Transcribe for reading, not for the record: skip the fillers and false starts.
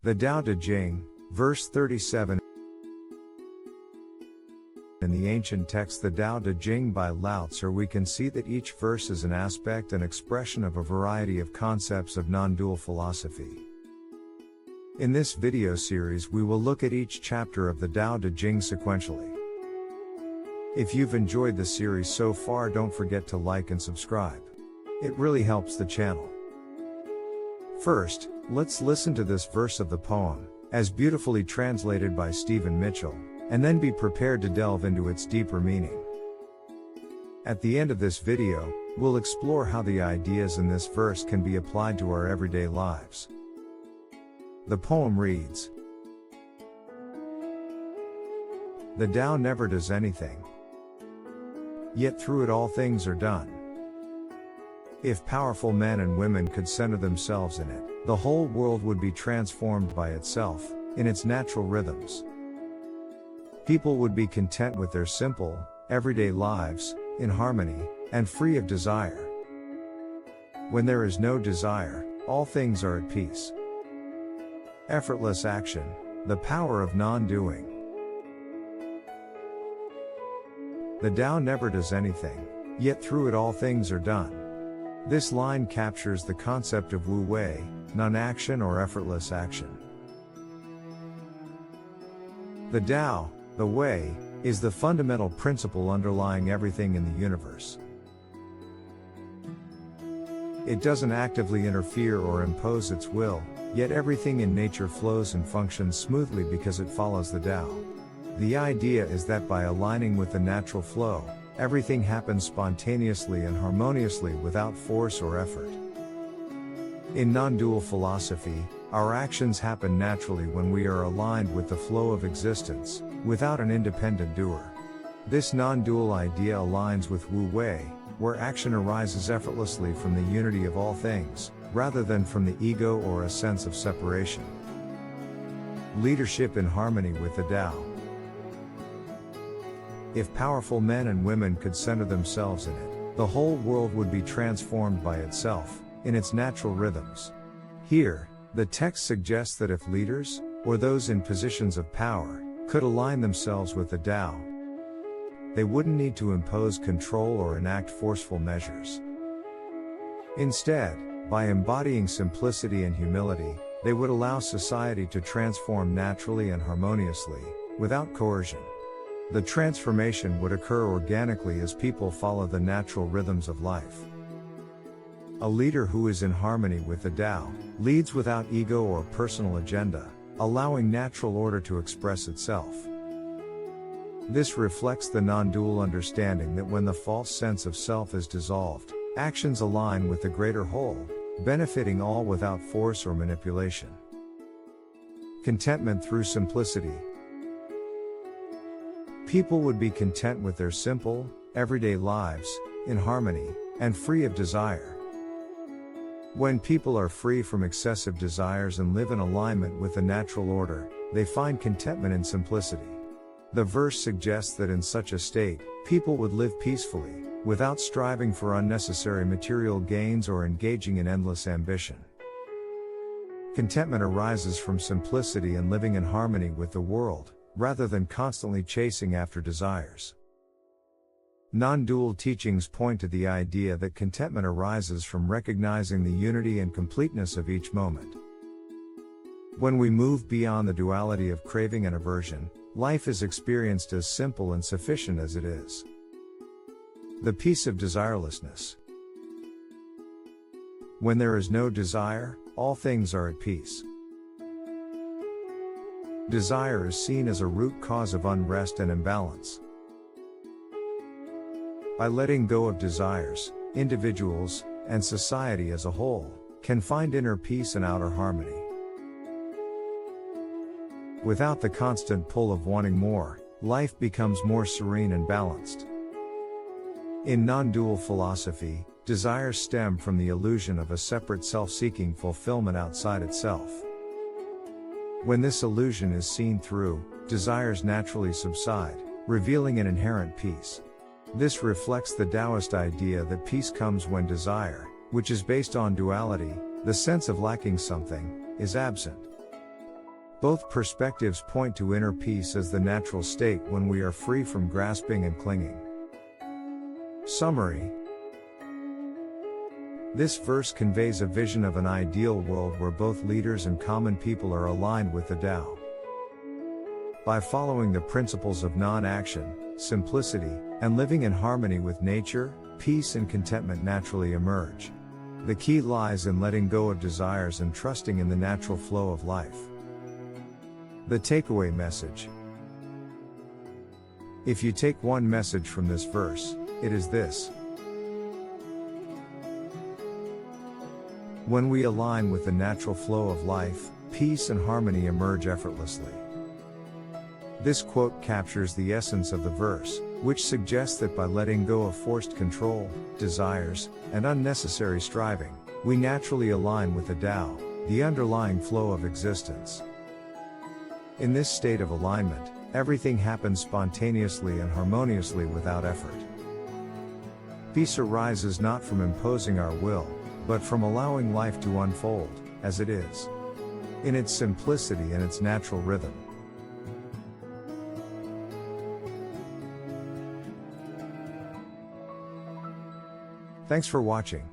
The Tao Te Ching, verse 37. In the ancient text the Tao Te Ching by Lao Tzu, we can see that each verse is an aspect and expression of a variety of concepts of non-dual philosophy. In this video series we will look at each chapter of the Tao Te Ching sequentially. If you've enjoyed the series so far, don't forget to like and subscribe. It really helps the channel. First, let's listen to this verse of the poem, as beautifully translated by Stephen Mitchell, and then be prepared to delve into its deeper meaning. At the end of this video, we'll explore how the ideas in this verse can be applied to our everyday lives. The poem reads, "The Tao never does anything, yet through it all things are done. If powerful men and women could center themselves in it, the whole world would be transformed by itself, in its natural rhythms. People would be content with their simple, everyday lives, in harmony, and free of desire. When there is no desire, all things are at peace. Effortless action, the power of non-doing. The Tao never does anything, yet through it all things are done." This line captures the concept of Wu Wei, non-action or effortless action. The Tao, the Wei, is the fundamental principle underlying everything in the universe. It doesn't actively interfere or impose its will, yet everything in nature flows and functions smoothly because it follows the Tao. The idea is that by aligning with the natural flow, everything happens spontaneously and harmoniously without force or effort. In non-dual philosophy, our actions happen naturally when we are aligned with the flow of existence, without an independent doer. This non-dual idea aligns with Wu Wei, where action arises effortlessly from the unity of all things, rather than from the ego or a sense of separation. Leadership in harmony with the Tao. If powerful men and women could center themselves in it, the whole world would be transformed by itself, in its natural rhythms. Here, the text suggests that if leaders, or those in positions of power, could align themselves with the Tao, they wouldn't need to impose control or enact forceful measures. Instead, by embodying simplicity and humility, they would allow society to transform naturally and harmoniously, without coercion. The transformation would occur organically as people follow the natural rhythms of life. A leader who is in harmony with the Tao leads without ego or personal agenda, allowing natural order to express itself. This reflects the non-dual understanding that when the false sense of self is dissolved, actions align with the greater whole, benefiting all without force or manipulation. Contentment through simplicity. People would be content with their simple, everyday lives, in harmony, and free of desire. When people are free from excessive desires and live in alignment with the natural order, they find contentment in simplicity. The verse suggests that in such a state, people would live peacefully, without striving for unnecessary material gains or engaging in endless ambition. Contentment arises from simplicity and living in harmony with the world, rather than constantly chasing after desires. Non-dual teachings point to the idea that contentment arises from recognizing the unity and completeness of each moment. When we move beyond the duality of craving and aversion, life is experienced as simple and sufficient as it is. The peace of desirelessness. When there is no desire, all things are at peace. Desire is seen as a root cause of unrest and imbalance. By letting go of desires, individuals, and society as a whole, can find inner peace and outer harmony. Without the constant pull of wanting more, life becomes more serene and balanced. In non-dual philosophy, desires stem from the illusion of a separate self-seeking fulfillment outside itself. When this illusion is seen through, desires naturally subside, revealing an inherent peace. This reflects the Taoist idea that peace comes when desire, which is based on duality, the sense of lacking something, is absent. Both perspectives point to inner peace as the natural state when we are free from grasping and clinging. Summary. This verse conveys a vision of an ideal world where both leaders and common people are aligned with the Tao. By following the principles of non-action, simplicity, and living in harmony with nature, peace and contentment naturally emerge. The key lies in letting go of desires and trusting in the natural flow of life. The takeaway message. If you take one message from this verse, it is this. When we align with the natural flow of life, peace and harmony emerge effortlessly. This quote captures the essence of the verse, which suggests that by letting go of forced control, desires, and unnecessary striving, we naturally align with the Tao, the underlying flow of existence. In this state of alignment, everything happens spontaneously and harmoniously without effort. Peace arises not from imposing our will, but from allowing life to unfold, as it is, in its simplicity and its natural rhythm. Thanks for watching.